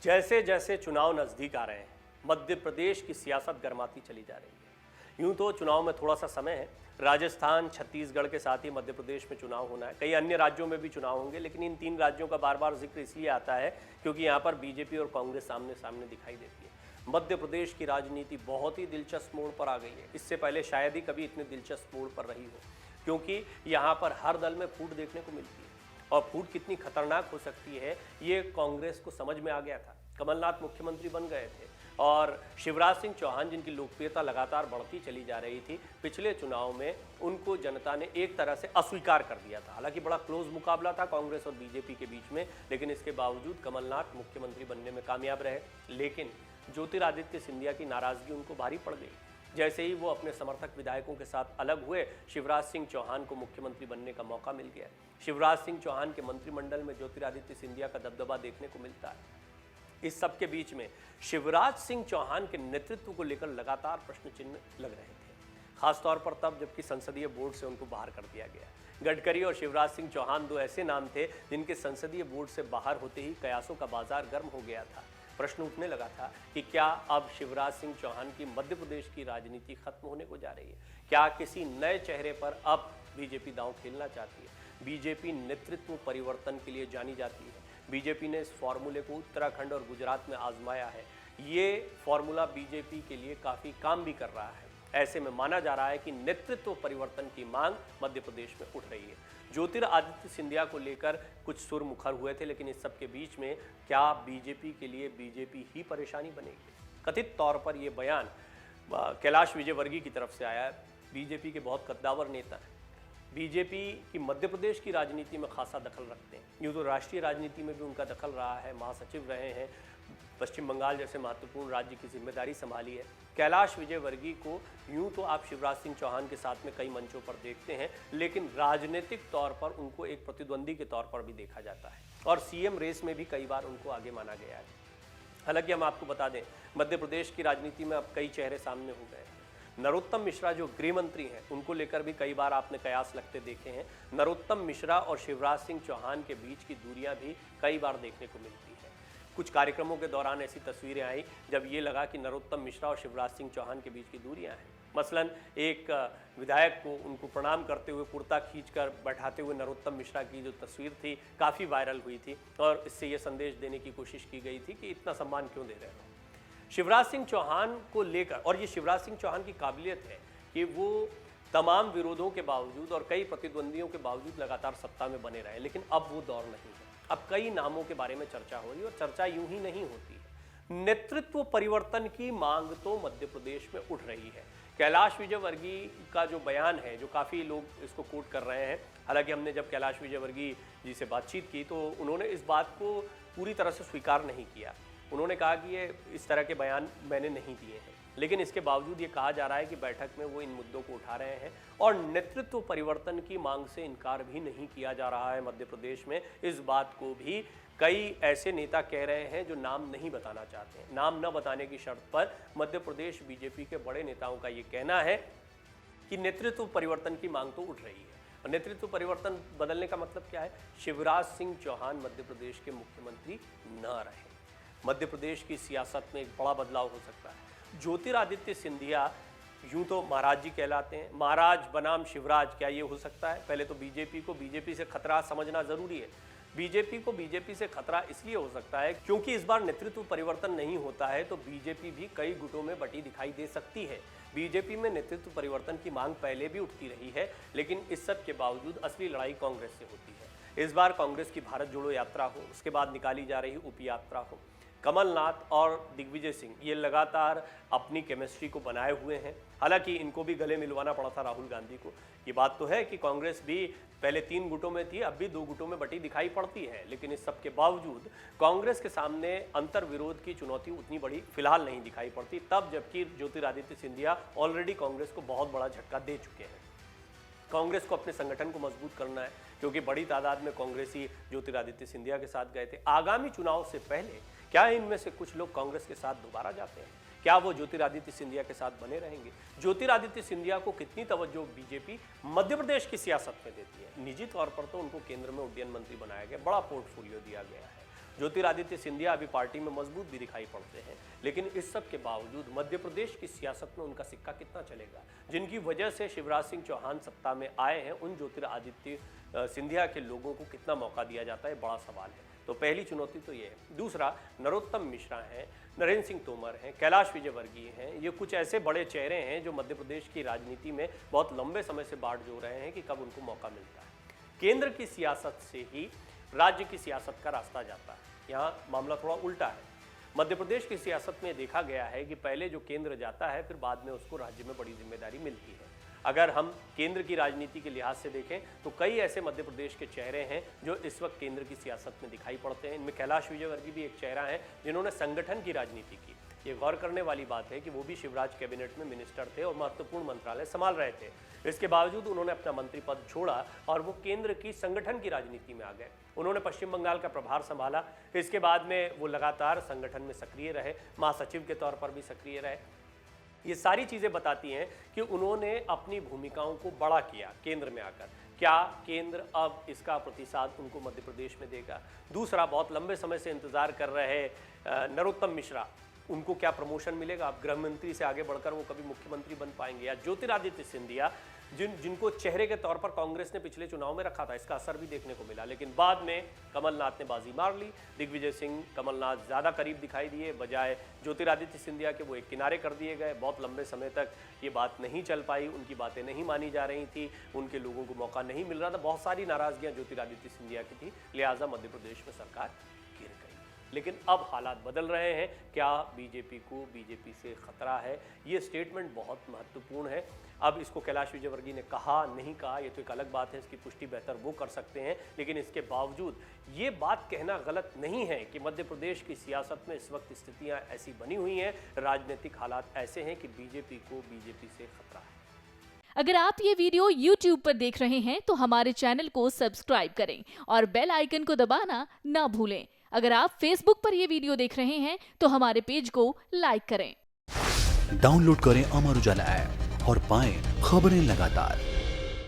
जैसे जैसे चुनाव नज़दीक आ रहे हैं, मध्य प्रदेश की सियासत गर्माती चली जा रही है। यूं तो चुनाव में थोड़ा सा समय है, राजस्थान, छत्तीसगढ़ के साथ ही मध्य प्रदेश में चुनाव होना है। कई अन्य राज्यों में भी चुनाव होंगे, लेकिन इन तीन राज्यों का बार बार जिक्र इसलिए आता है क्योंकि यहाँ पर बीजेपी और कांग्रेस सामने सामने दिखाई देती है। मध्य प्रदेश की राजनीति बहुत ही दिलचस्प मोड़ पर आ गई है। इससे पहले शायद ही कभी इतने दिलचस्प मोड़ पर रही हो, क्योंकि यहाँ पर हर दल में फूट देखने को मिलती है। और फूट कितनी खतरनाक हो सकती है ये कांग्रेस को समझ में आ गया था। कमलनाथ मुख्यमंत्री बन गए थे और शिवराज सिंह चौहान, जिनकी लोकप्रियता लगातार बढ़ती चली जा रही थी, पिछले चुनाव में उनको जनता ने एक तरह से अस्वीकार कर दिया था। हालांकि बड़ा क्लोज मुकाबला था कांग्रेस और बीजेपी के बीच में, लेकिन इसके बावजूद कमलनाथ मुख्यमंत्री बनने में कामयाब रहे। लेकिन ज्योतिरादित्य सिंधिया की नाराजगी उनको भारी पड़ गई। जैसे ही वो अपने समर्थक विधायकों के साथ अलग हुए, शिवराज सिंह चौहान को मुख्यमंत्री बनने का मौका मिल गया। शिवराज सिंह चौहान के मंत्रिमंडल में ज्योतिरादित्य सिंधिया का दबदबा देखने को मिलता है। इस सब के बीच में शिवराज सिंह चौहान के नेतृत्व को लेकर लगातार प्रश्न चिन्ह लग रहे थे, खासतौर पर तब जबकि संसदीय बोर्ड से उनको बाहर कर दिया गया। गडकरी और शिवराज सिंह चौहान दो ऐसे नाम थे जिनके संसदीय बोर्ड से बाहर होते ही कयासों का बाजार गर्म हो गया था। प्रश्न उठने लगा था कि क्या अब शिवराज सिंह चौहान की मध्य प्रदेश की राजनीति खत्म होने को जा रही है? क्या किसी नए चेहरे पर अब बीजेपी दांव खेलना चाहती है? बीजेपी नेतृत्व परिवर्तन के लिए जानी जाती है। बीजेपी ने इस फॉर्मूले को उत्तराखंड और गुजरात में आजमाया है। ये फॉर्मूला बीजेपी के लिए काफ़ी काम भी कर रहा है। ऐसे में माना जा रहा है कि नेतृत्व परिवर्तन की मांग मध्य प्रदेश में उठ रही है। ज्योतिरादित्य सिंधिया को लेकर कुछ सुर मुखर हुए थे, लेकिन इस सब के बीच में क्या बीजेपी के लिए बीजेपी ही परेशानी बनेगी? कथित तौर पर यह बयान कैलाश विजयवर्गीय की तरफ से आया है। बीजेपी के बहुत कद्दावर नेता हैं, बीजेपी की मध्य प्रदेश की राजनीति में खासा दखल रखते हैं। यूँ तो राष्ट्रीय राजनीति में भी उनका दखल रहा है, महासचिव रहे हैं, पश्चिम बंगाल जैसे महत्वपूर्ण राज्य की जिम्मेदारी संभाली है। कैलाश विजयवर्गीय को यूं तो आप शिवराज सिंह चौहान के साथ में कई मंचों पर देखते हैं, लेकिन राजनीतिक तौर पर उनको एक प्रतिद्वंदी के तौर पर भी देखा जाता है और सीएम रेस में भी कई बार उनको आगे माना गया है। हालांकि हम आपको बता दें, मध्य प्रदेश की राजनीति में अब कई चेहरे सामने हो गए हैं। नरोत्तम मिश्रा जो गृह मंत्री हैं, उनको लेकर भी कई बार आपने कयास लगते देखे हैं। नरोत्तम मिश्रा और शिवराज सिंह चौहान के बीच की दूरियां भी कई बार देखने को मिलती है। कुछ कार्यक्रमों के दौरान ऐसी तस्वीरें आई जब ये लगा कि नरोत्तम मिश्रा और शिवराज सिंह चौहान के बीच की दूरियां हैं। मसलन एक विधायक को उनको प्रणाम करते हुए कुर्ता खींचकर बैठाते हुए नरोत्तम मिश्रा की जो तस्वीर थी, काफ़ी वायरल हुई थी और इससे ये संदेश देने की कोशिश की गई थी कि इतना सम्मान क्यों दे रहे हो। शिवराज सिंह चौहान को लेकर, और ये शिवराज सिंह चौहान की काबिलियत है कि वो तमाम विरोधों के बावजूद और कई प्रतिद्वंदियों के बावजूद लगातार सत्ता में बने रहे, लेकिन अब वो दौर नहीं है। अब कई नामों के बारे में चर्चा हो रही है और चर्चा यूं ही नहीं होती है। नेतृत्व परिवर्तन की मांग तो मध्य प्रदेश में उठ रही है। कैलाश विजयवर्गीय का जो बयान है, जो काफ़ी लोग इसको कोट कर रहे हैं, हालांकि हमने जब कैलाश विजयवर्गीय जी से बातचीत की तो उन्होंने इस बात को पूरी तरह से स्वीकार नहीं किया। उन्होंने कहा कि ये इस तरह के बयान मैंने नहीं दिए हैं, लेकिन इसके बावजूद ये कहा जा रहा है कि बैठक में वो इन मुद्दों को उठा रहे हैं और नेतृत्व परिवर्तन की मांग से इनकार भी नहीं किया जा रहा है मध्य प्रदेश में। इस बात को भी कई ऐसे नेता कह रहे हैं जो नाम नहीं बताना चाहते हैं। नाम न बताने की शर्त पर मध्य प्रदेश बीजेपी के बड़े नेताओं का ये कहना है कि नेतृत्व परिवर्तन की मांग तो उठ रही है। और नेतृत्व परिवर्तन बदलने का मतलब क्या है? शिवराज सिंह चौहान मध्य प्रदेश के मुख्यमंत्री न रहे। मध्य प्रदेश की सियासत में एक बड़ा बदलाव हो सकता है। ज्योतिरादित्य सिंधिया यूं तो महाराज जी कहलाते हैं, महाराज बनाम शिवराज, क्या ये हो सकता है? पहले तो बीजेपी को बीजेपी से खतरा समझना जरूरी है। बीजेपी को बीजेपी से खतरा इसलिए हो सकता है क्योंकि इस बार नेतृत्व परिवर्तन नहीं होता है तो बीजेपी भी कई गुटों में बटी दिखाई दे सकती है। बीजेपी में नेतृत्व परिवर्तन की मांग पहले भी उठती रही है, लेकिन इस सब के बावजूद असली लड़ाई कांग्रेस से होती है। इस बार कांग्रेस की भारत जोड़ो यात्रा हो, उसके बाद निकाली जा रही उप यात्रा हो, कमलनाथ और दिग्विजय सिंह ये लगातार अपनी केमिस्ट्री को बनाए हुए हैं। हालांकि इनको भी गले मिलवाना पड़ा था राहुल गांधी को। ये बात तो है कि कांग्रेस भी पहले 3 गुटों में थी, अब भी 2 गुटों में बटी दिखाई पड़ती है, लेकिन इस सब के बावजूद कांग्रेस के सामने अंतर विरोध की चुनौती उतनी बड़ी फिलहाल नहीं दिखाई पड़ती, तब जबकि ज्योतिरादित्य सिंधिया ऑलरेडी कांग्रेस को बहुत बड़ा झटका दे चुके हैं। कांग्रेस को अपने संगठन को मजबूत करना है क्योंकि बड़ी तादाद में कांग्रेसी ज्योतिरादित्य सिंधिया के साथ गए थे। आगामी चुनाव से पहले क्या इनमें से कुछ लोग कांग्रेस के साथ दोबारा जाते हैं? क्या वो ज्योतिरादित्य सिंधिया के साथ बने रहेंगे? ज्योतिरादित्य सिंधिया को कितनी तवज्जो बीजेपी मध्य प्रदेश की सियासत में देती है? निजी तौर पर तो उनको केंद्र में उड्डयन मंत्री बनाया गया, बड़ा पोर्टफोलियो दिया गया है। ज्योतिरादित्य सिंधिया अभी पार्टी में मजबूत भी दिखाई पड़ते हैं, लेकिन इस सब के बावजूद मध्य प्रदेश की सियासत में उनका सिक्का कितना चलेगा, जिनकी वजह से शिवराज सिंह चौहान सत्ता में आए हैं, उन ज्योतिरादित्य सिंधिया के लोगों को कितना मौका दिया जाता है, बड़ा सवाल है। तो पहली चुनौती तो ये है। दूसरा, नरोत्तम मिश्रा हैं, नरेंद्र सिंह तोमर हैं, कैलाश विजयवर्गीय हैं, ये कुछ ऐसे बड़े चेहरे हैं जो मध्य प्रदेश की राजनीति में बहुत लंबे समय से बाढ़ जो रहे हैं कि कब उनको मौका मिलता है। केंद्र की सियासत से ही राज्य की सियासत का रास्ता जाता है, यहाँ मामला थोड़ा उल्टा है। मध्य प्रदेश की सियासत में देखा गया है कि पहले जो केंद्र जाता है फिर बाद में उसको राज्य में बड़ी जिम्मेदारी मिलती है। अगर हम केंद्र की राजनीति के लिहाज से देखें तो कई ऐसे मध्य प्रदेश के चेहरे हैं जो इस वक्त केंद्र की सियासत में दिखाई पड़ते हैं। इनमें कैलाश विजयवर्गीय भी एक चेहरा है जिन्होंने संगठन की राजनीति की। ये गौर करने वाली बात है कि वो भी शिवराज कैबिनेट में मिनिस्टर थे और महत्वपूर्ण मंत्रालय संभाल रहे थे। इसके बावजूद उन्होंने अपना मंत्री पद छोड़ा और वो केंद्र की संगठन की राजनीति में आ गए। उन्होंने पश्चिम बंगाल का प्रभार संभाला, इसके बाद में वो लगातार संगठन में सक्रिय रहे, महासचिव के तौर पर भी सक्रिय रहे। ये सारी चीज़ें बताती हैं कि उन्होंने अपनी भूमिकाओं को बड़ा किया केंद्र में आकर। क्या केंद्र अब इसका प्रतिसाद उनको मध्य प्रदेश में देगा? दूसरा, बहुत लंबे समय से इंतजार कर रहे नरोत्तम मिश्रा, उनको क्या प्रमोशन मिलेगा? अब गृह मंत्री से आगे बढ़कर वो कभी मुख्यमंत्री बन पाएंगे? या ज्योतिरादित्य सिंधिया जिनको चेहरे के तौर पर कांग्रेस ने पिछले चुनाव में रखा था, इसका असर भी देखने को मिला, लेकिन बाद में कमलनाथ ने बाजी मार ली। दिग्विजय सिंह कमलनाथ ज़्यादा करीब दिखाई दिए, बजाय ज्योतिरादित्य सिंधिया के वो एक किनारे कर दिए गए। बहुत लंबे समय तक ये बात नहीं चल पाई, उनकी बातें नहीं मानी जा रही थी, उनके लोगों को मौका नहीं मिल रहा था। बहुत सारी नाराज़गियाँ ज्योतिरादित्य सिंधिया की थी, लिहाजा मध्य प्रदेश में सरकार गिर गई। लेकिन अब हालात बदल रहे हैं। क्या बीजेपी को बीजेपी से खतरा है? ये स्टेटमेंट बहुत महत्वपूर्ण है। अब इसको कैलाश विजयवर्गीय ने कहा नहीं कहा ये तो एक अलग बात है, इसकी पुष्टि बेहतर वो कर सकते हैं, लेकिन इसके बावजूद ये बात कहना गलत नहीं है कि मध्य प्रदेश की सियासत में इस वक्त स्थितियां ऐसी बनी हुई हैं, राजनीतिक हालात ऐसे हैं कि बीजेपी को बीजेपी से खतरा है। अगर आप ये वीडियो YouTube पर देख रहे हैं तो हमारे चैनल को सब्सक्राइब करें और बेल आइकन को दबाना ना भूलें। अगर आप Facebook पर ये वीडियो देख रहे हैं तो हमारे पेज को लाइक करें। डाउनलोड करें अमर उजाला ऐप और पाएं खबरें लगातार।